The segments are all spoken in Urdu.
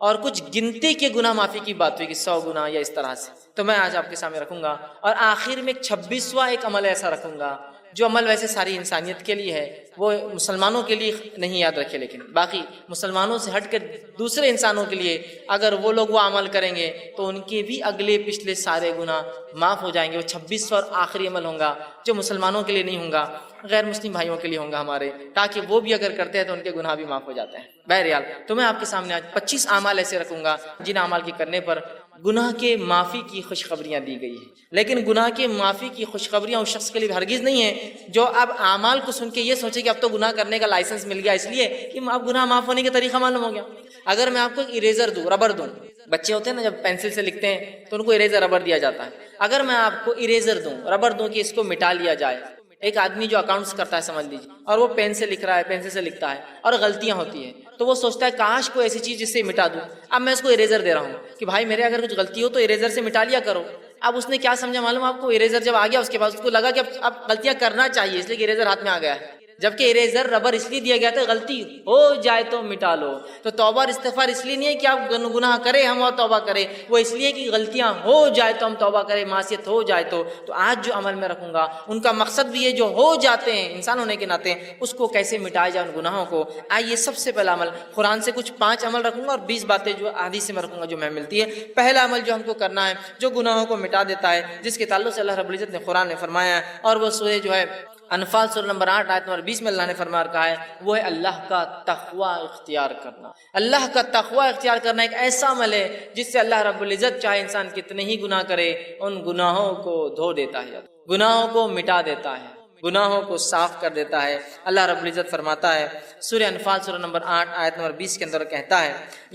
اور کچھ گنتی کے گناہ معافی کی بات ہوئی کہ 100 گناہ یا اس طرح سے، تو میں آج آپ کے سامنے رکھوں گا۔ اور آخر میں ایک 26واں ایک عمل ایسا رکھوں گا جو عمل ویسے ساری انسانیت کے لیے ہے، وہ مسلمانوں کے لیے نہیں یاد رکھے، لیکن باقی مسلمانوں سے ہٹ کر دوسرے انسانوں کے لیے اگر وہ لوگ وہ عمل کریں گے تو ان کے بھی اگلے پچھلے سارے گناہ معاف ہو جائیں گے۔ وہ 26واں اور آخری عمل ہوں گا جو مسلمانوں کے لیے نہیں ہوں گا، غیر مسلم بھائیوں کے لیے ہوں گا ہمارے، تاکہ وہ بھی اگر کرتے ہیں تو ان کے گناہ بھی معاف ہو جاتے ہیں۔ بہرحال تو میں آپ کے سامنے آج 25 اعمال ایسے رکھوں گا جن اعمال کے کرنے پر گناہ کے معافی کی خوشخبریاں دی گئی ہیں، لیکن گناہ کے معافی کی خوشخبریاں اس شخص کے لیے ہرگز نہیں ہیں جو اب اعمال کو سن کے یہ سوچے کہ اب تو گناہ کرنے کا لائسنس مل گیا، اس لیے کہ اب گناہ معاف ہونے کا طریقہ معلوم ہو گیا۔ اگر میں آپ کو ایک اریزر دوں، ربر دوں، بچے ہوتے ہیں نا جب پینسل سے لکھتے ہیں تو ان کو اریزر ربر دیا جاتا ہے، اگر میں آپ کو اریزر دوں، ربر دوں کہ اس کو مٹا لیا جائے، ایک آدمی جو اکاؤنٹس کرتا ہے سمجھ لیجیے، اور وہ پین سے لکھ رہا ہے، پینسل سے لکھتا ہے اور غلطیاں ہوتی ہیں، تو وہ سوچتا ہے کاش کوئی ایسی چیز جس سے مٹا دوں۔ اب میں اس کو اریزر دے رہا ہوں کہ بھائی میرے اگر کچھ غلطی ہو تو اریزر سے مٹا لیا کرو۔ اب اس نے کیا سمجھا معلوم آپ کو؟ اریزر جب آ گیا اس کے بعد اس کو لگا کہ اب غلطیاں کرنا چاہیے، اس لیے کہ اریزر ہاتھ میں آ گیا ہے، جبکہ اریزر ربر اس لیے دیا گیا تھا غلطی ہو جائے تو مٹا لو۔ تو توبہ اور استغفار اس لیے نہیں ہے کہ آپ گناہ کریں ہم اور توبہ کریں، وہ اس لیے کہ غلطیاں ہو جائے تو ہم توبہ کریں، معصیت ہو جائے تو آج جو عمل میں رکھوں گا ان کا مقصد بھی ہے جو ہو جاتے ہیں انسان ہونے کے ناطے اس کو کیسے مٹایا جائے ان گناہوں کو۔ آئیے سب سے پہلا عمل قرآن سے کچھ 5 عمل رکھوں گا اور 20 باتیں جو حدیث سے میں رکھوں گا جو میں ملتی ہے۔ پہلا عمل جو ہم کو کرنا ہے جو گناہوں کو مٹا دیتا ہے، جس کے تعلق سے اللہ رب العزت نے قرآن میں فرمایا ہے، اور وہ سورہ جو ہے انفال سورہ نمبر 8 آیت نمبر 20 میں اللہ نے فرما رکھا ہے، وہ ہے اللہ کا تقوی اختیار کرنا۔ اللہ کا تقوی اختیار کرنا ایک ایسا عمل ہے جس سے اللہ رب العزت چاہے انسان کتنے ہی گناہ کرے ان گناہوں کو دھو دیتا ہے، گناہوں کو مٹا دیتا ہے، گناہوں کو صاف کر دیتا ہے۔ اللہ رب العزت فرماتا ہے سورہ انفال سورہ نمبر 8 آیت نمبر 20 کے اندر کہتا ہے،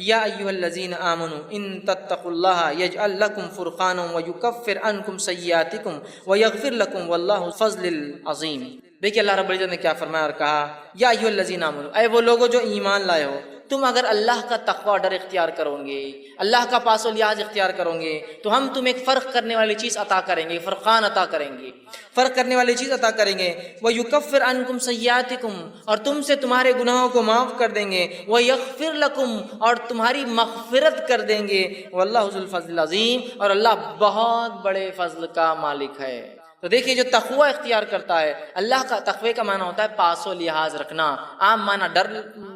یا ایھا الذین آمنوا ان تتقوا اللہ یجعل لکم فرقانا ویکفر عنکم سیئاتکم ویغفر لکم واللہ ذو الفضل العظیم۔ دیکھیے اللہ رب العزت نے کیا فرمایا اور کہا، یا ایھا الذین آمنوا، اے وہ لوگوں جو ایمان لائے ہو، تم اگر اللہ کا تقوی ڈر اختیار کرو گے، اللہ کا پاس و لحاظ اختیار کرو گے تو ہم تمہیں ایک فرق کرنے والی چیز عطا کریں گے، فرقان عطا کریں گے، فرق کرنے والی چیز عطا کریں گے۔ وَيُكَفِّرْ عَنْكُمْ سَيِّئَاتِكُمْ، اور تم سے تمہارے گناہوں کو معاف کر دیں گے، وَيَغْفِرْ لَكُمْ، اور تمہاری مغفرت کر دیں گے، وَاللَّهُ ذُو الْفَضْلِ الْعَظِيمِ، اور اللہ بہت بڑے فضل کا مالک ہے۔ تو دیکھیے جو تقوی اختیار کرتا ہے، اللہ کا تقوی کا معنی ہوتا ہے پاس و لحاظ رکھنا، عام معنی ڈر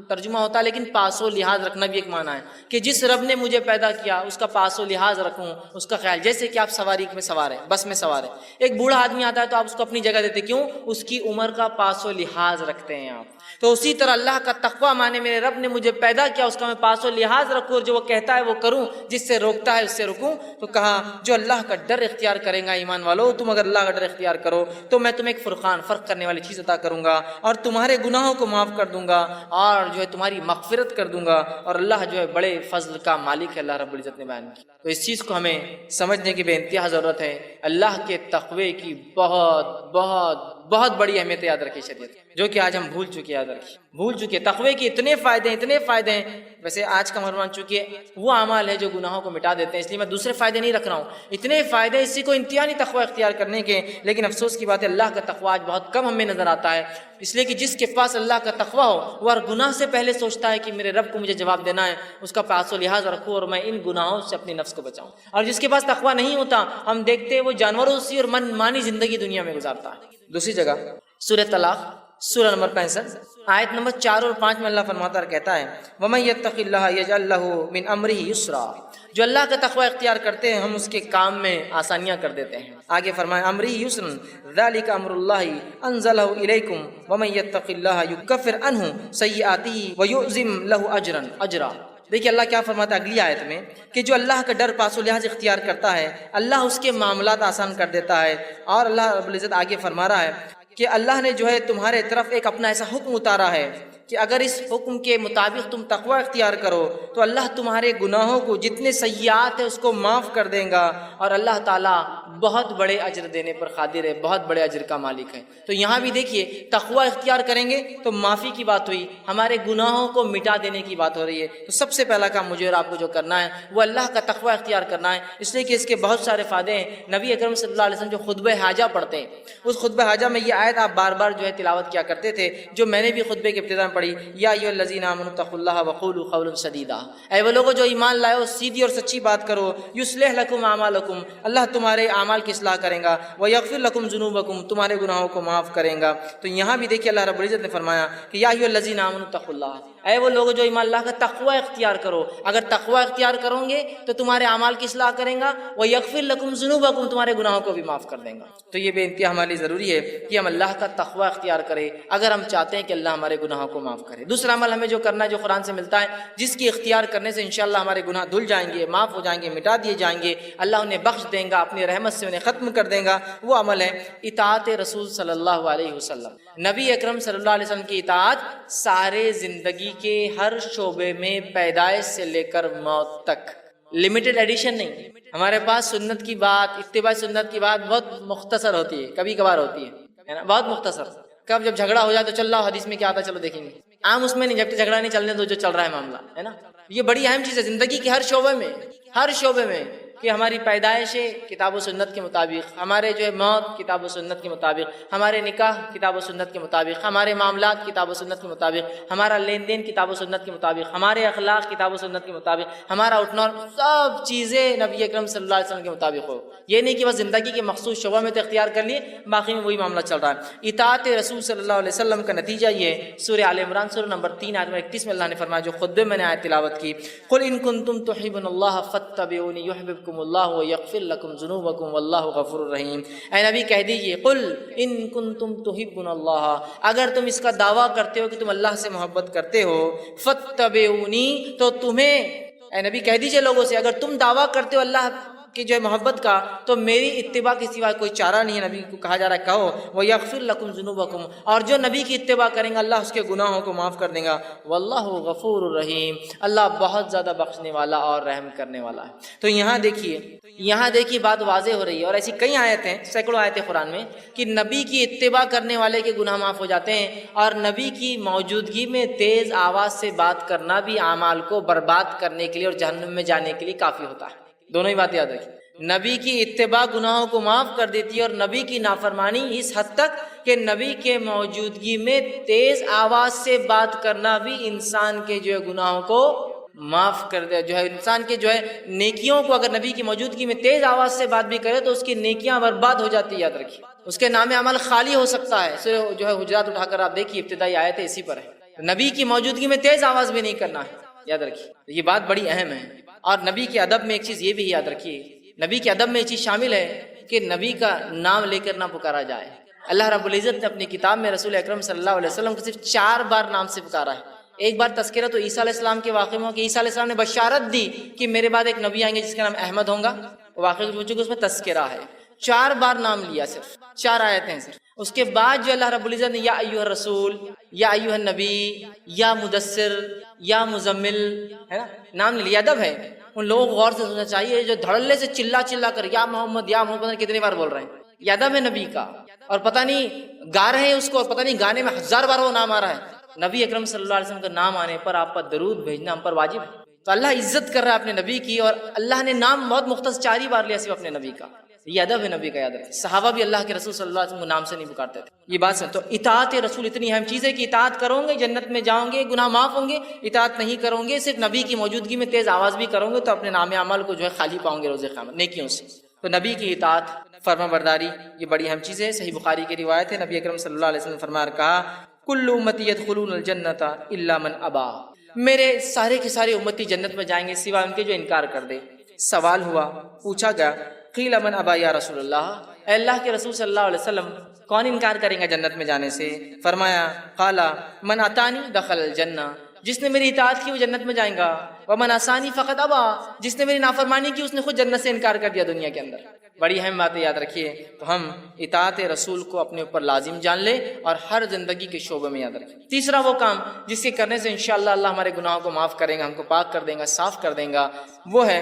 ترجمہ ہوتا ہے، لیکن پاس و لحاظ رکھنا بھی ایک معنی ہے کہ جس رب نے مجھے پیدا کیا اس کا پاس و لحاظ رکھوں، اس کا خیال۔ جیسے کہ آپ سواری میں سوار ہیں، بس میں سوار ہیں، ایک بوڑھا آدمی آتا ہے تو آپ اس کو اپنی جگہ دیتے، کیوں؟ اس کی عمر کا پاس و لحاظ رکھتے ہیں آپ۔ تو اسی طرح اللہ کا تقوی مانے میرے رب نے مجھے پیدا کیا، اس کا میں پاس و لحاظ رکھوں، اور جو وہ کہتا ہے وہ کروں، جس سے روکتا ہے اس سے رکوں۔ تو کہا جو اللہ کا ڈر اختیار کرے گا، ایمان والو تم اگر اللہ کا ڈر اختیار کرو تو میں تمہیں ایک فرقان، فرق کرنے والی چیز عطا کروں گا، اور تمہارے گناہوں کو معاف کر دوں گا، اور جو ہے تمہاری مغفرت کر دوں گا، اور اللہ جو ہے بڑے فضل کا مالک ہے، اللہ رب العزت نے بیان کیا۔ تو اس چیز کو ہمیں سمجھنے کی بے انتہا ضرورت ہے۔ اللہ کے تقوی کی بہت بہت بہت بڑی اہمیت یاد رکھی شریعت، جو کہ آج ہم بھول چکے، یاد رکھیے بھول چکے۔ تقوی کے اتنے فائدے ہیں، اتنے فائدے ہیں۔ ویسے آج کا مرمان چونکہ وہ اعمال ہے جو گناہوں کو مٹا دیتے ہیں، اس لیے میں دوسرے فائدے نہیں رکھ رہا ہوں، اتنے فائدے اسی کو انتہا نہیں تقوی اختیار کرنے کے، لیکن افسوس کی بات ہے اللہ کا تقوی آج بہت کم ہمیں نظر آتا ہے، اس لیے کہ جس کے پاس اللہ کا تقوی ہو وہ ہر گناہ سے پہلے سوچتا ہے کہ میرے رب کو مجھے جواب دینا ہے، اس کا پاس و لحاظ رکھوں اور میں ان گناہوں سے اپنے نفس کو بچاؤں۔ اور جس کے پاس تقوی نہیں ہوتا، ہم دیکھتے ہیں وہ جانوروں سی اور من مانی زندگی دنیا میں گزارتا ہے۔ دوسری جگہ سورہ طلاق سورہ نمبر 65 آیت نمبر 4 اور 5 میں اللہ فرماتا اور کہتا ہے، وَمَن يَتَّقِ اللَّهَ يَجْعَل لَّهُ مِنْ أَمْرِهِ يُسْرًا، جو اللہ کا تقوی اختیار کرتے ہیں ہم اس کے کام میں آسانیاں کر دیتے ہیں۔ آگے فرمائے أَمْرِهِ يُسْرًا ذَلِكَ أَمْرُ اللَّهِ أَنزَلَهُ إِلَيْكُمْ وَمَن يَتَّقِ اللَّهَ يُكَفِّرْ عَنْهُ سَيِّئَاتِهِ وَيُعْظِمْ لَهُ أَجْرًا۔ دیکھیے اللہ کیا فرماتا ہے اگلی آیت میں کہ جو اللہ کا ڈر پاس و لحاظ اختیار کرتا ہے اللہ اس کے معاملات آسان کر دیتا ہے۔ اور اللہ رب العزت آگے فرما رہا ہے کہ اللہ نے جو ہے تمہارے طرف ایک اپنا ایسا حکم اتارا ہے کہ اگر اس حکم کے مطابق تم تقوی اختیار کرو تو اللہ تمہارے گناہوں کو جتنے سیئات ہیں اس کو معاف کر دیں گا، اور اللہ تعالیٰ بہت بڑے اجر دینے پر قادر ہے، بہت بڑے اجر کا مالک ہے۔ تو یہاں بھی دیکھیے تقوی اختیار کریں گے تو معافی کی بات ہوئی، ہمارے گناہوں کو مٹا دینے کی بات ہو رہی ہے۔ تو سب سے پہلا کام مجھے اور آپ کو جو کرنا ہے وہ اللہ کا تقوی اختیار کرنا ہے، اس لیے کہ اس کے بہت سارے فائدے ہیں۔ نبی اکرم صلی اللہ علیہ وسلم جو خطبہ حاجہ پڑھتے ہیں، اس خطبہ حاجہ میں یہ آیت آپ بار بار جو ہے تلاوت کیا کرتے تھے، جو میں نے بھی خطبے کے ابتدا میں پڑھی، یا ایھا الذین آمنوا اتقوا اللہ وقولوا قولا سدیدا، اے وہ لوگوں جو ایمان لائے ہو سیدھی اور سچی بات کرو، یصلح لکم اعمالکم، اللہ تمہارے اعمال کی اصلاح کرے گا، ویغفر لکم ذنوبکم، تمہارے گناہوں کو معاف کرے گا۔ تو یہاں بھی دیکھیے اللہ رب العزت نے فرمایا کہ یا ایھا الذین آمنوا اتقوا اللہ، اے وہ لوگ جو ایمان اللہ کا تقوی اختیار کرو، اگر تقوی اختیار کرو گے تو تمہارے اعمال کی اصلاح کریں گا، ویغفر لکم ذنوبکم، تمہارے گناہوں کو بھی معاف کر دیں گا۔ تو یہ بے انتہا ہمارے لیے ضروری ہے کہ ہم اللہ کا تقوی اختیار کریں اگر ہم چاہتے ہیں کہ اللہ ہمارے گناہوں کو معاف کرے۔ دوسرا عمل ہمیں جو کرنا ہے، جو قرآن سے ملتا ہے، جس کی اختیار کرنے سے انشاءاللہ ہمارے گناہ دھل جائیں گے، معاف ہو جائیں گے، مٹا دیے جائیں گے، اللہ انہیں بخش دیں گا، اپنی رحمت سے انہیں ختم کر دیں گا، وہ عمل ہے اطاعت رسول صلی اللہ علیہ وسلم۔ نبی اکرم صلی اللہ علیہ وسلم کی اطاعت سارے زندگی کے ہر شعبے میں، پیدائش سے لے کر موت تک، لمیٹڈ ایڈیشن نہیں۔ ہمارے پاس سنت کی بات، اتباع سنت کی بات بہت مختصر ہوتی ہے، کبھی کبھار ہوتی ہے نا، بہت مختصر۔ کب جب جھگڑا ہو جائے تو چل رہا حدیث میں کیا آتا ہے چلو دیکھیں گے، عام اس میں نہیں، جب تک جھگڑا نہیں چلنے دو جو چل رہا ہے معاملہ ہے نا۔ یہ بڑی اہم چیز ہے زندگی کے ہر شعبے میں، ہر شعبے میں، کہ ہماری پیدائش کتاب و سنت کے مطابق، ہمارے جو ہے موت کتاب و سنت کے مطابق، ہمارے نکاح کتاب و سنت کے مطابق، ہمارے معاملات کتاب و سنت کے مطابق، ہمارا لین دین کتاب و سنت کے مطابق، ہمارے اخلاق کتاب و سنت کے مطابق، ہمارا اٹھنا، سب چیزیں نبی اکرم صلی اللہ علیہ وسلم کے مطابق ہو۔ یہ نہیں کہ بس زندگی کے مخصوص شعبہ میں تو اختیار کر لیے، باقی میں وہی معاملہ چل رہا ہے۔ اطاعت رسول صلی اللہ علیہ وسلم کا نتیجہ یہ ہے، سورہ آل عمران سورہ نمبر 3 آیت 31 میں اللہ نے فرمایا، جو خطبے میں نے آیت تلاوت کی، قل ان کنتم تحبون اللہ فاتبعونی یحببکم اللہ ویغفر لکم ذنوبکم واللہ غفور الرحیم۔ اے نبی کہہ دیجئے، قل ان کنتم تحبون اللہ، اگر تم اس کا دعویٰ کرتے ہو کہ تم اللہ سے محبت کرتے ہو، فاتبعونی، تو تمہیں، اے نبی کہہ دیجئے لوگوں سے، اگر تم دعویٰ کرتے ہو اللہ کی جو ہے محبت کا، تو میری اتباع کے سوا کوئی چارہ نہیں ہے۔ نبی کو کہا جا رہا ہے کہو وَيَغْفِرْ لَكُمْ ذُنُوبَكُمْ، اور جو نبی کی اتباع کریں گا اللہ اس کے گناہوں کو معاف کر دیں گا، واللہ غفور الرحیم، اللہ بہت زیادہ بخشنے والا اور رحم کرنے والا ہے۔ تو یہاں دیکھیے بات واضح ہو رہی ہے، اور ایسی کئی آیتیں ہیں، سینکڑوں آیتیں قرآن میں، کہ نبی کی اتباع کرنے والے کے گناہ معاف ہو جاتے ہیں، اور نبی کی موجودگی میں تیز آواز سے بات کرنا بھی اعمال کو برباد کرنے کے لیے اور جہنم میں جانے کے لیے کافی ہوتا ہے۔ دونوں ہی بات یاد رکھیں، نبی کی اتباع گناہوں کو معاف کر دیتی ہے، اور نبی کی نافرمانی اس حد تک کہ نبی کے موجودگی میں تیز آواز سے بات کرنا بھی انسان کے جو ہے گناہوں کو معاف کر دے، جو ہے انسان کے جو ہے نیکیوں کو، اگر نبی کی موجودگی میں تیز آواز سے بات بھی کرے تو اس کی نیکیاں برباد ہو جاتی ہے، یاد رکھیے، اس کے نام عمل خالی ہو سکتا ہے۔ جو ہے حجرات اٹھا کر آپ دیکھیے، ابتدائی آیت ہے اسی پر ہے، نبی کی موجودگی میں تیز آواز بھی نہیں کرنا ہے، یاد رکھیے، یہ بات بڑی اہم ہے۔ اور نبی کے ادب میں ایک چیز یہ بھی یاد رکھیے، نبی کے ادب میں یہ چیز شامل ہے کہ نبی کا نام لے کر نہ پکارا جائے۔ اللہ رب العزت نے اپنی کتاب میں رسول اکرم صلی اللہ علیہ وسلم کو صرف 4 بار نام سے پکارا ہے۔ ایک بار تذکرہ تو عیسیٰ علیہ السلام کے واقعے میں ہو کہ عیسیٰ علیہ السلام نے بشارت دی کہ میرے بعد ایک نبی آئیں گے جس کا نام احمد ہوگا، واقعے کو پوچھو کہ اس میں تذکرہ ہے، 4 بار نام لیا، صرف 4 آیتیں صرف۔ اس کے بعد جو اللہ رب العزت نے یا ایھا الرسول، یا ایھا النبی، یا مدثر، یا مزمل، ہے نا، نام لیا۔ ادب ہے، ان لوگوں کو غور سے سننا چاہیے جو دھڑلے سے چلا کر یا محمد یا محمد کتنی بار بول رہے ہیں، یہ ادب ہے نبی کا، اور پتہ نہیں گا رہے ہیں اس کو، اور پتہ نہیں گانے میں 1000 بار وہ نام آ رہا ہے۔ نبی اکرم صلی اللہ علیہ وسلم کا نام آنے پر آپ پر درود بھیجنا ہم پر واجب ہے۔ تو اللہ عزت کر رہا ہے اپنے نبی کی، اور اللہ نے نام بہت مختصر 4 ہی بار لیا صرف اپنے نبی کا، یہ ادب ہے نبی کا، یاد رکھیں۔ صحابہ بھی اللہ کے رسول صلی اللہ علیہ وسلم کو نام سے نہیں پکارتے تھے، یہ بات سن۔ تو اطاعت رسول اتنی اہم چیز ہے کہ اطاعت کرو گے جنت میں جاؤ گے، گناہ معاف ہوں گے، اطاعت نہیں کرو گے، صرف نبی کی موجودگی میں تیز آواز بھی کرو گے تو اپنے نام اعمال کو جو ہے خالی پاؤں گے روز قیامت نیکیوں سے۔ تو نبی کی اطاعت، فرما برداری، یہ بڑی اہم چیز ہے۔ صحیح بخاری کی روایت ہے، نبی اکرم صلی اللہ علیہ وسلم نے فرمایا، کہا کل امتی یدخلون الجنۃ الا من ابا، میرے سارے کے سارے امتی جنت میں جائیں گے سوائے ان کے جو انکار کر دے۔ سوال ہوا، پوچھا گیا، قیل من ابا یا رسول اللہ، اے اللہ کے رسول صلی اللہ علیہ وسلم کون انکار کریں گا جنت میں جانے سے؟ فرمایا، قال من اتانی دخل الجنہ، جس نے میری اطاعت کی وہ جنت میں جائیں گا، ومن عصانی فقط ابا، جس نے میری نافرمانی کی اس نے خود جنت سے انکار کر دیا دنیا کے اندر۔ بڑی اہم باتیں یاد رکھیے، تو ہم اطاعت رسول کو اپنے اوپر لازم جان لیں اور ہر زندگی کے شعبے میں یاد رکھیں۔ تیسرا وہ کام جس کے کرنے سے انشاءاللہ اللہ ہمارے گناہوں کو معاف کریں گا، ہم کو پاک کر دیں گا، صاف کر دیں گا، وہ ہے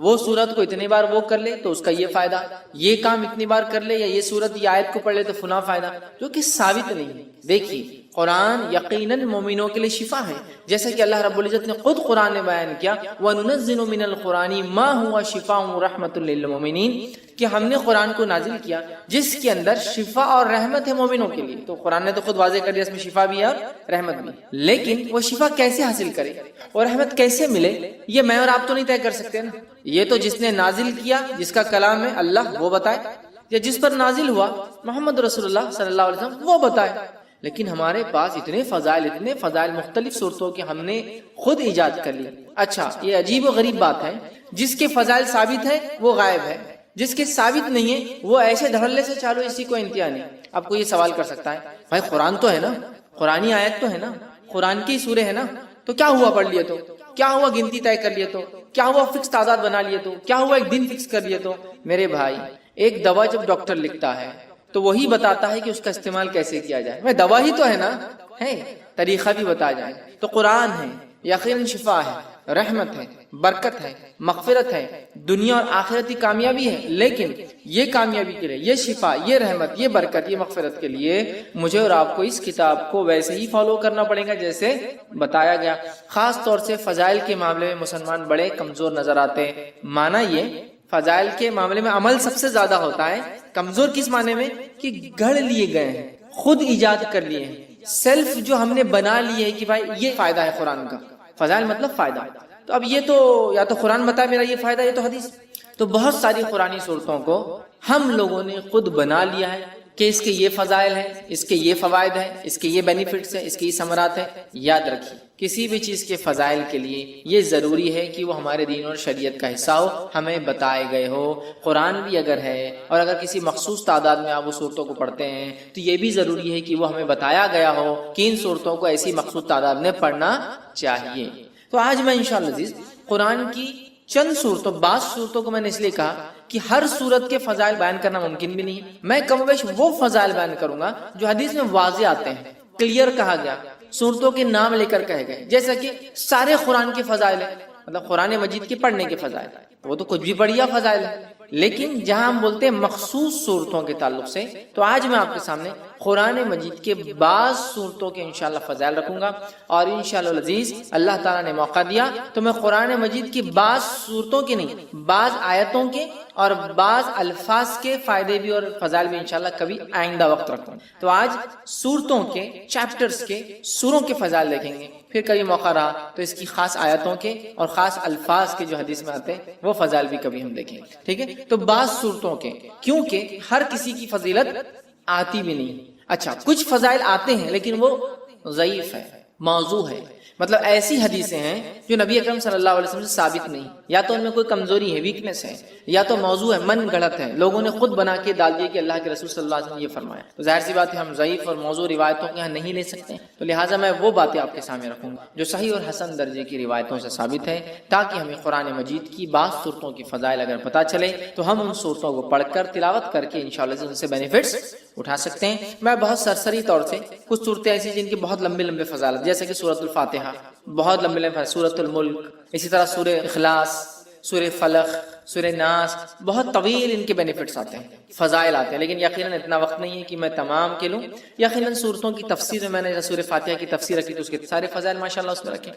وہ سورت کو اتنی بار وہ کر لے تو اس کا یہ فائدہ، یہ کام اتنی بار کر لے یا یہ سورت یہ آیت کو پڑھ لے تو فلاں فائدہ، جو کہ ثابت نہیں ہے۔ دیکھیے قرآن یقیناً مومنوں کے لیے شفا ہے، جیسا کہ اللہ رب العزت نے خود قرآن میں بیان کیا وَنُنَزِّلُ مِنَ الْقُرْآنِ مَا هُوَ شِفَاءٌ وَرَحْمَةٌ لِّلْمُؤْمِنِينَ، کہ ہم نے قرآن کو نازل کیا جس کے اندر شفا اور رحمت ہے مومنوں کے لیے۔ تو قرآن نے تو خود واضح کر دیا اس میں شفا بھی ہے اور رحمت بھی، لیکن وہ شفا کیسے حاصل کرے اور رحمت کیسے ملے یہ میں اور آپ تو نہیں طے کر سکتے نا۔ یہ تو جس نے نازل کیا، جس کا کلام ہے اللہ، وہ بتائے، یا جس پر نازل ہوا محمد رسول اللہ صلی اللہ علیہ وسلم وہ بتائے۔ لیکن ہمارے پاس اتنے فضائل مختلف صورتوں کے ہم نے خود ایجاد کر لی۔ اچھا یہ عجیب و غریب بات ہے، جس کے فضائل ثابت ہے وہ غائب ہے، جس کے ثابت نہیں ہے وہ ایسے دھڑلے سے چالو، اسی کو انتہا نہیں۔ اب کوئی یہ سوال کر سکتا ہے بھائی قرآن تو ہے نا، قرآنی آیت تو ہے نا، قرآن کی سورے ہے نا، تو کیا ہوا پڑھ لیے تو، کیا ہوا گنتی طے کر لیے تو، کیا ہوا فکس تعداد بنا لیے تو، کیا ہوا ایک دن فکس کر لیے تو۔ میرے بھائی ایک دوا جب ڈاکٹر لکھتا ہے تو وہی بتاتا ہے کہ اس کا استعمال کیسے کیا جائے، میں دوا ہی تو ہے نا، ہے طریقہ بھی بتا جائے۔ تو قرآن ہے یقیناً شفا ہے، رحمت ہے، برکت ہے، مغفرت ہے، دنیا اور آخرتی کامیابی ہے، لیکن یہ کامیابی کے لیے، یہ شفا، یہ رحمت، یہ برکت، یہ مغفرت کے لیے مجھے اور آپ کو اس کتاب کو ویسے ہی فالو کرنا پڑے گا جیسے بتایا گیا۔ خاص طور سے فضائل کے معاملے میں مسلمان بڑے کمزور نظر آتے ہیں۔ مانا یہ فضائل کے معاملے میں عمل سب سے زیادہ ہوتا ہے، کمزور کس معنی میں کہ گھڑ لیے گئے ہیں، خود ایجاد کر لیے ہیں، سیلف جو ہم نے بنا لیے ہے کہ بھائی یہ فائدہ ہے قرآن کا، فضائل مطلب فائدہ، تو اب یہ تو یا تو قرآن بتائے میرا یہ فائدہ، یہ تو حدیث۔ تو بہت ساری قرآنی صورتوں کو ہم لوگوں نے خود بنا لیا ہے کہ اس کے یہ فضائل ہیں، اس کے یہ فوائد ہیں، اس کے یہ بینیفٹس ہیں، اس کے یہ ثمرات ہیں۔ یاد رکھیے کسی بھی چیز کے فضائل کے لیے یہ ضروری ہے کہ وہ ہمارے دین اور شریعت کا حصہ ہو، ہمیں بتائے گئے ہو۔ قرآن بھی اگر ہے اور اگر کسی مخصوص تعداد میں آپ وہ صورتوں کو پڑھتے ہیں تو یہ بھی ضروری ہے کہ وہ ہمیں بتایا گیا ہو کہ ان صورتوں کو ایسی مخصوص تعداد میں پڑھنا چاہیے۔ تو آج میں انشاءاللہ عزیز قرآن کی چند صورتوں، بعض صورتوں کو میں نے اس لیے کہا کہ ہر صورت کے فضائل بیان کرنا ممکن بھی نہیں، میں کم و بیش وہ فضائل بیان کروں گا جو حدیث میں واضح آتے ہیں، کلیئر کہا گیا، صورتوں کے نام لے کر کہے گئے، جیسا کہ سارے قرآن کے فضائل ہیں، مطلب قرآن مجید کے پڑھنے کے فضائل، وہ تو کچھ بھی بڑھیا فضائل ہے، لیکن جہاں ہم بولتے ہیں مخصوص صورتوں کے تعلق سے، تو آج میں آپ کے سامنے قرآن مجید کے بعض صورتوں کے انشاءاللہ فضائل رکھوں گا، اور انشاءاللہ العزیز اللہ تعالیٰ نے موقع دیا تو میں قرآن مجید کی بعض صورتوں کے نہیں، بعض آیتوں کے اور بعض الفاظ کے فائدے بھی اور فضائل بھی انشاءاللہ کبھی آئندہ وقت رکھوں۔ تو آج صورتوں کے، چیپٹرز کے، سوروں کے فضائل دیکھیں گے، پھر کبھی موقع رہا تو اس کی خاص آیتوں کے اور خاص الفاظ کے جو حدیث میں آتے ہیں وہ فضائل بھی کبھی ہم دیکھیں گے، ٹھیک ہے؟ تو بعض صورتوں کے، کیونکہ ہر کسی کی فضیلت آتی بھی نہیں۔ اچھا کچھ فضائل آتے ہیں لیکن وہ ضعیف ہے، موضوع ہے، مطلب ایسی حدیثیں ہیں جو نبی اکرم صلی اللہ علیہ وسلم سے ثابت نہیں، یا تو ان میں کوئی کمزوری ہے، ویکنس ہے، یا تو موضوع ہے، من گھڑت ہے، لوگوں نے خود بنا کے ڈال دیا کہ اللہ کے رسول صلی اللہ علیہ وسلم نے یہ فرمایا۔ تو ظاہر سی بات ہے ہم ضعیف اور موضوع روایتوں کے یہاں نہیں لے سکتے، تو لہٰذا میں وہ باتیں آپ کے سامنے رکھوں گا جو صحیح اور حسن درجے کی روایتوں سے ثابت ہے، تاکہ ہمیں قرآن مجید کی بعض صورتوں کی فضائل اگر پتہ چلے تو ہم ان صورتوں کو پڑھ کر تلاوت کر کے انشاءاللہ ان سے بینیفٹس اٹھا سکتے ہیں۔ میں بہت سرسری طور سے کچھ صورتیں ایسی جن کی بہت لمبے لمبے فضائل، جیسے کہ سورۃ الفاتحہ بہت لمبے لمبے، سورۃ الملک، اسی طرح سورہ اخلاص، سورہ فلق، سورہ ناس، بہت طویل ان کے بینیفٹس آتے ہیں، فضائل آتے ہیں، لیکن یقیناً اتنا وقت نہیں ہے کہ میں تمام کے لوں۔ یقیناً صورتوں کی تفسیر میں نے سورہ فاتحہ کی تفسیر رکھی تو اس کے سارے فضائل ماشاءاللہ اس میں رکھے۔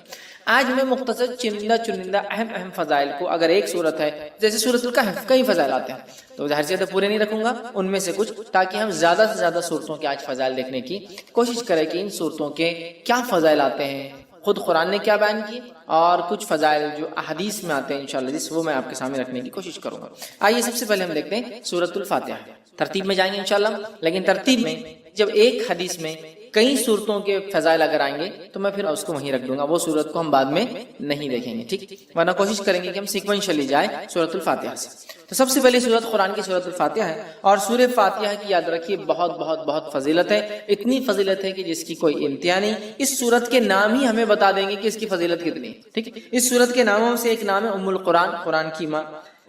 آج میں مختصر چنندہ اہم فضائل کو، اگر ایک صورت ہے جیسے سورۃ الکہف کئی فضائل آتے ہیں تو ظاہر سے پورے نہیں رکھوں گا، ان میں سے کچھ، تاکہ ہم زیادہ سے زیادہ صورتوں کے آج فضائل دیکھنے کی کوشش کریں کہ ان صورتوں کے کیا فضائل آتے ہیں، خود قرآن نے کیا بیان کی، اور کچھ فضائل جو احادیث میں آتے ہیں انشاءاللہ وہ میں آپ کے سامنے رکھنے کی کوشش کروں گا۔ آئیے سب سے پہلے ہم دیکھتے ہیں سورۃ الفاتحہ، ترتیب میں جائیں گے انشاءاللہ، لیکن ترتیب میں جب ایک حدیث میں کئی صورتوں کے فضائل اگر آئیں گے تو میں پھر اس کو وہیں رکھ دوں گا، وہ صورت کو ہم بعد میں نہیں دیکھیں گے، ٹھیک؟ ورنہ کوشش کریں گے کہ ہم سیکوینشلی جائیں سورۃ الفاتحہ سے۔ تو سب سے پہلی سورت قرآن کی سورۃ الفاتحہ ہے، اور سورہ فاتحہ کی یاد رکھیے بہت بہت بہت فضیلت ہے، اتنی فضیلت ہے کہ جس کی کوئی انتہا نہیں۔ اس سورت کے نام ہی ہمیں بتا دیں گے کہ اس کی فضیلت کتنی ہے، ٹھیک ہے؟ اس سورت کے ناموں سے ایک نام ہے ام القرآن، قرآن کی ماں،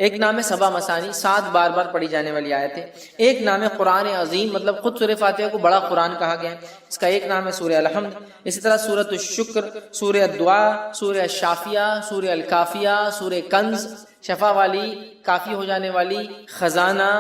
ایک نام ہے سبا مثانی، 7 بار بار پڑھی جانے والی آیت ہے، ایک نام ہے قرآن عظیم، مطلب خود سورہ فاتحہ کو بڑا قرآن کہا گیا ہے، اس کا ایک نام ہے سورہ الحمد، اسی طرح سورۃ الشکر، سورہ الدعاء، سورہ الشافیہ، سورہ الکافیہ، سورہ کنز، شفا والی، کافی ہو جانے والی، خزانہ،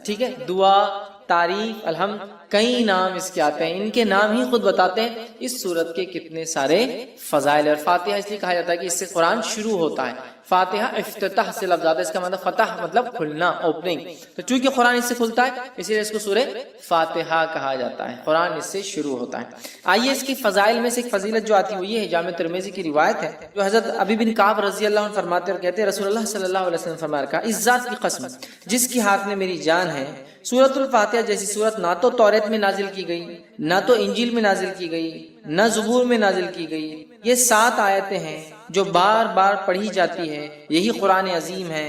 ٹھیک ہے، دعا، تعریف، الحمد، کئی نام اس کے آتے ہیں. ان کے نام ہی خود بتاتے ہیں اس سورت کے کتنے سارے فضائل. اور فاتحہ اس لیے کہا جاتا ہے کہ اس سے قرآن شروع ہوتا ہے. فاتحہ افتتاح سے لفظ آتا ہے، اس کا مطلب فتح مطلب کھلنا، اوپننگ. تو چونکہ قرآن اس سے کھلتا ہے اسی لیے اس کو سورہ فاتحہ کہا جاتا ہے. قرآن اس سے شروع ہوتا ہے. آئیے اس کی فضائل میں سے ایک فضیلت جو آتی ہے وہ یہ ہے، جامع ترمذی کی روایت ہے جو حضرت ابی بن کعب رضی اللہ عنہ فرماتے اور کہتے ہیں رسول اللہ صلی اللہ علیہ وسلم فرمایا کہ اس ذات کی قسم جس کے ہاتھ میں میری جان ہے، سورۃ الفاتحہ جیسی سورت نہ تو توریت میں نازل کی گئی، نہ تو انجیل میں نازل کی گئی، نہ زبور میں نازل کی گئی. یہ 7 آیتیں ہیں جو بار بار پڑھی جاتی ہے، یہی قرآن عظیم ہے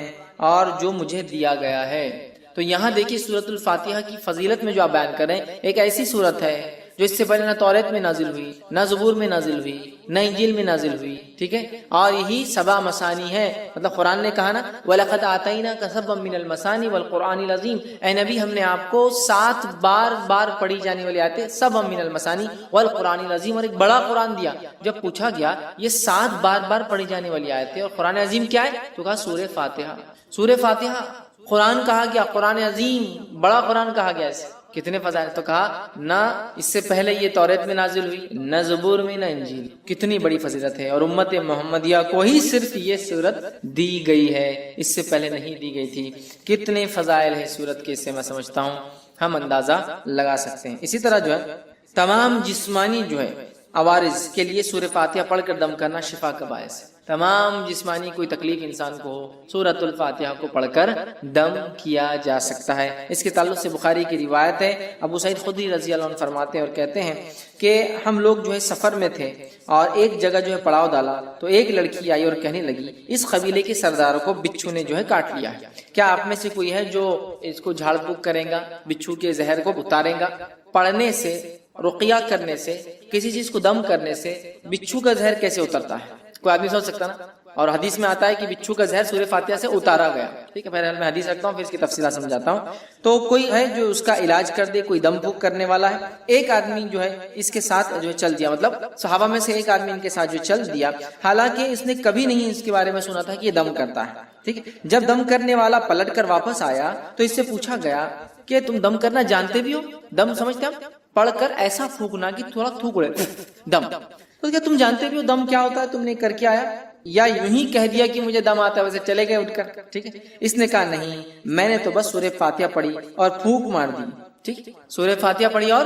اور جو مجھے دیا گیا ہے. تو یہاں دیکھیے سورۃ الفاتحہ کی فضیلت میں جو آپ بیان کریں، ایک ایسی سورت ہے جو اس سے پہلے نہ توریت میں نازل ہوئی، نہ زبور میں نازل ہوئی، نہ انجیل میں نازل ہوئی، ٹھیک ہے، اور یہی 7 مثانی ہے. مطلب قرآن نے کہا نا وَلَقَدْ آتَيْنَاكَ سَبْعًا مِّنَ الْمَثَانِي وَالْقُرْآنِ الْعَظِيمِ، اے نبی ہم نے آپ کو 7 بار پڑھی جانے والی آیتیں، سَبْعًا مِّنَ الْمَثَانِي وَالْقُرْآنِ الْعَظِيمِ، اور ایک بڑا قرآن دیا. جب پوچھا گیا یہ 7 بار پڑھی جانے والی آیتیں اور قرآن عظیم کیا ہے تو کہا سورہ فاتحہ. سورہ فاتحہ قرآن کہا گیا، قرآن عظیم بڑا قرآن کہا گیا. اسے کتنے فضائل، تو کہا نہ اس سے پہلے یہ توریت میں نازل ہوئی، نہ زبور میں، نہ انجیل. کتنی بڑی فضیلت ہے. اور امت محمدیہ کو ہی صرف یہ سورت دی گئی ہے، اس سے پہلے نہیں دی گئی تھی. کتنے فضائل ہے سورت کے، اس سے میں سمجھتا ہوں ہم اندازہ لگا سکتے ہیں. اسی طرح جو ہے تمام جسمانی جو ہے عوارض کے لیے سورہ فاتحہ پڑھ کر دم کرنا شفا کا باعث ہے. تمام جسمانی کوئی تکلیف انسان کو ہو، سورۃ الفاتحہ کو پڑھ کر دم کیا جا سکتا ہے. اس کے تعلق سے بخاری کی روایت ہے، ابو سعید خدری رضی اللہ عنہ فرماتے ہیں اور کہتے ہیں کہ ہم لوگ جو ہے سفر میں تھے اور ایک جگہ جو ہے پڑاؤ ڈالا تو ایک لڑکی آئی اور کہنے لگی اس قبیلے کے سردار کو بچھو نے جو ہے کاٹ لیا ہے، کیا آپ میں سے کوئی ہے جو اس کو جھاڑ پھونک کرے گا، بچھو کے زہر کو اتارے گا؟ پڑھنے سے، رقیہ کرنے سے، کسی چیز کو دم کرنے سے بچھو کا زہر کیسے اترتا ہے؟ کوئی آدمی سوچ سکتا نا. اور حدیث میں آتا ہے کہ بچھو کا زہر سورہ فاتحہ سے اتارا گیا. ٹھیک ہے، بہرحال میں حدیث رکھتا ہوں، پھر اس کی تفصیلات سمجھاتا ہوں. تو کوئی ہے جو اس کا علاج کر دے، کوئی دم پھونک کرنے والا ہے. ایک آدمی جو ہے اس کے ساتھ جو ہے چل دیا، مطلب صحابہ میں سے ایک آدمی ان کے ساتھ جو چل دیا، حالانکہ اس نے کبھی نہیں اس کے بارے میں سنا تھا کہ یہ دم کرتا ہے. ٹھیک ہے، جب دم کرنے والا پلٹ کر واپس آیا تو اس سے پوچھا گیا کہ تم دم کرنا جانتے بھی ہو؟ دم سمجھتے ہو؟ پڑھ کر ایسا پھونکنا کہ تھوڑا تھوک اڑے، دم. تو کیا تم جانتے بھی ہو دم کیا ہوتا ہے؟ تم نے کر کے آیا یا یوں ہی کہہ دیا کہ مجھے دم آتا ہے ویسے چلے گئے اٹھ کر؟ ٹھیک ہے، اس نے کہا نہیں، میں نے تو بس سورہ فاتحہ پڑھی اور پھونک مار دی. ٹھیک، سورہ فاتحہ پڑھی اور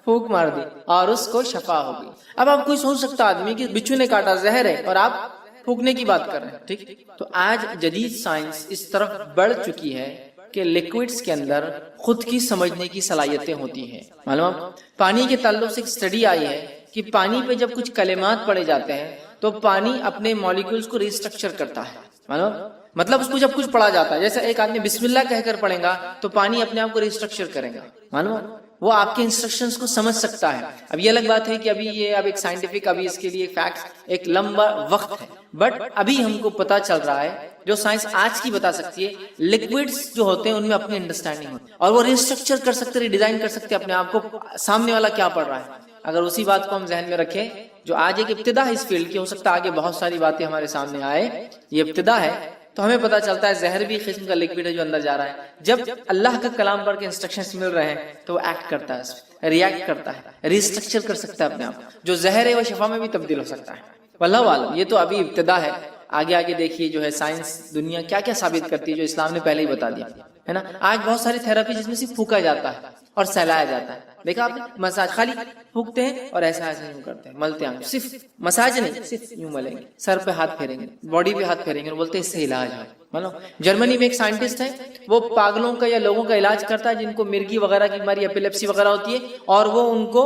پھونک مار دی اور اس کو شفا ہو گئی. اب آپ کوئی سوچ سکتا آدمی کہ بچھو نے کاٹا، زہر ہے، اور آپ پھونکنے کی بات کر رہے ہیں. ٹھیک، تو آج جدید سائنس اس طرف بڑھ چکی ہے کہ لیکوڈز کے اندر خود کی سمجھنے کی صلاحیتیں ہوتی ہیں. معلوم، پانی کے تعلق سے ایک اسٹڈی آئی ہے کہ پانی پہ جب کچھ کلمات پڑھے جاتے ہیں تو پانی اپنے مالیکولز کو ریسٹرکچر کرتا ہے. معلوم، مطلب اس کو جب کچھ پڑھا جاتا ہے، جیسے ایک آدمی بسم اللہ کہہ کر پڑھے گا تو پانی اپنے آپ کو ریسٹرکچر کرے گا. معلوم، وہ آپ کے انسٹرکشنز کو سمجھ سکتا ہے. اب یہ الگ بات ہے کہ ابھی یہ اب ایک سائنٹیفک، ابھی اس کے لیے فیکٹس ایک لمبا وقت ہے، بٹ ابھی ہم کو پتا چل رہا ہے جو سائنس آج کی بتا سکتی ہے. لکوڈز جو ہوتے ہیں ان میں اپنی انڈرسٹینڈنگ ہوتی ہے اور وہ ریسٹرکچر کر سکتے، ڈیزائن کر سکتے اپنے آپ کو، سامنے والا کیا پڑھ رہا ہے. اگر اسی بات کو ہم ذہن میں رکھیں، جو آج ایک ابتدا ہے اس فیلڈ کی، ہو سکتا ہے آگے بہت ساری باتیں ہمارے سامنے آئے، یہ ابتدا ہے، تو ہمیں پتا چلتا ہے زہر بھی قسم کا لکوڈ ہے جو اندر جا رہا ہے. جب اللہ کا کلام پڑھ کے انسٹرکشنز مل رہے ہیں تو وہ ایکٹ کرتا ہے، ریئیکٹ کرتا ہے، ریسٹرکچر کر سکتا ہے اپنے آپ. جو زہر ہے وہ شفا میں بھی تبدیل ہو سکتا ہے. واللہ عالم، یہ تو ابھی ابتدا ہے. آگے دیکھیے جو ہے سائنس دنیا کیا کیا ثابت کرتی ہے جو اسلام نے پہلے ہی بتا دیا ہے نا. آج بہت ساری تھراپی جس میں صرف پھونکا جاتا ہے اور سہلایا جاتا ہے. دیکھا آپ نے مساج، خالی پھونکتے ہیں اور ایسا یوں کرتے ہیں، ملتے ہیں. صرف مساج نہیں، صرف یوں ملیں گے، سر پہ ہاتھ پھیریں گے، باڈی پہ ہاتھ پھیریں گے اور بولتے ہیں اس سے علاج ہے. جرمنی میں ایک سائنٹسٹ ہے، وہ پاگلوں کا یا لوگوں کا علاج کرتا ہے جن کو مرگی وغیرہ کی بیماری، ایپیلیپسی وغیرہ ہوتی ہے، اور وہ ان کو،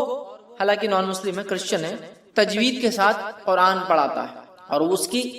حالانکہ نان مسلم ہے، کرسچن ہے، تجوید کے ساتھ قرآن پڑھاتا ہے اور اس کی